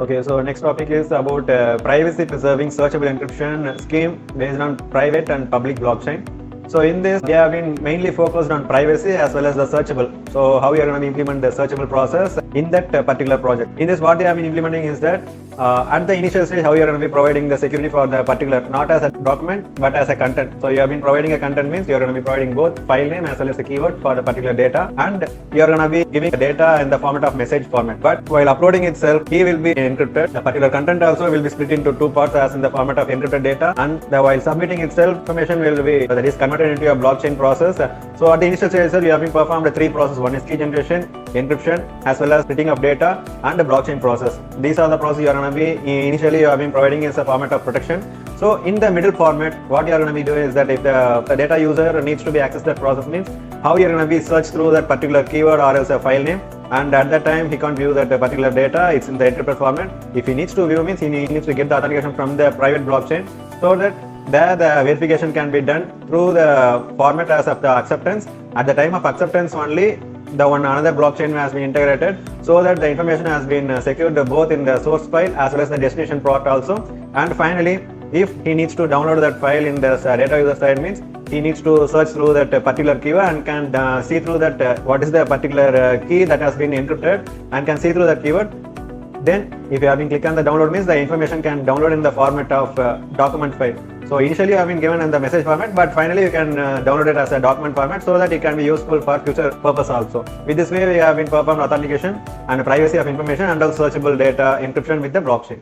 Okay, so next topic is about privacy preserving searchable encryption scheme based on private and public blockchain. So in this, they have been mainly focused on privacy as well as the searchable. So how we are going to implement the searchable process in that particular project. In this, what they have been implementing is that at the initial stage, how you are going to be providing the security for the particular, not as a document, but as a content. So you have been providing a content means you are going to be providing both file name as well as the keyword for the particular data, and you are going to be giving the data in the format of message format. But while uploading itself, key will be encrypted. The particular content also will be split into two parts as in the format of encrypted data, and while submitting itself, information will be that is converted into a blockchain process. So at the initial stage, you have been performed three processes. One is key generation, encryption, as well as splitting of data, and the blockchain process. These are the processes you are going to be initially you have been providing as a format of protection. So in the middle format, what you are going to be doing is that if the data user needs to be access that process means how you are going to be search through that particular keyword or else a file name, and at that time he can't view that particular data. It's in the encrypted format. If he needs to view means he needs to get the authentication from the private blockchain, so that there the verification can be done through the format as of the acceptance. At the time of acceptance only, the another blockchain has been integrated, so that the information has been secured both in the source file as well as the destination part also. And finally, if he needs to download that file in the data user side means he needs to search through that particular keyword and can see through that what is the particular key that has been encrypted, and can see through that keyword. Then if you have been click on the download means the information can download in the format of document file. So initially you have been given in the message format, but finally you can download it as a document format, so that it can be useful for future purpose also. With this way we have been performed authentication and privacy of information and also searchable data encryption with the blockchain.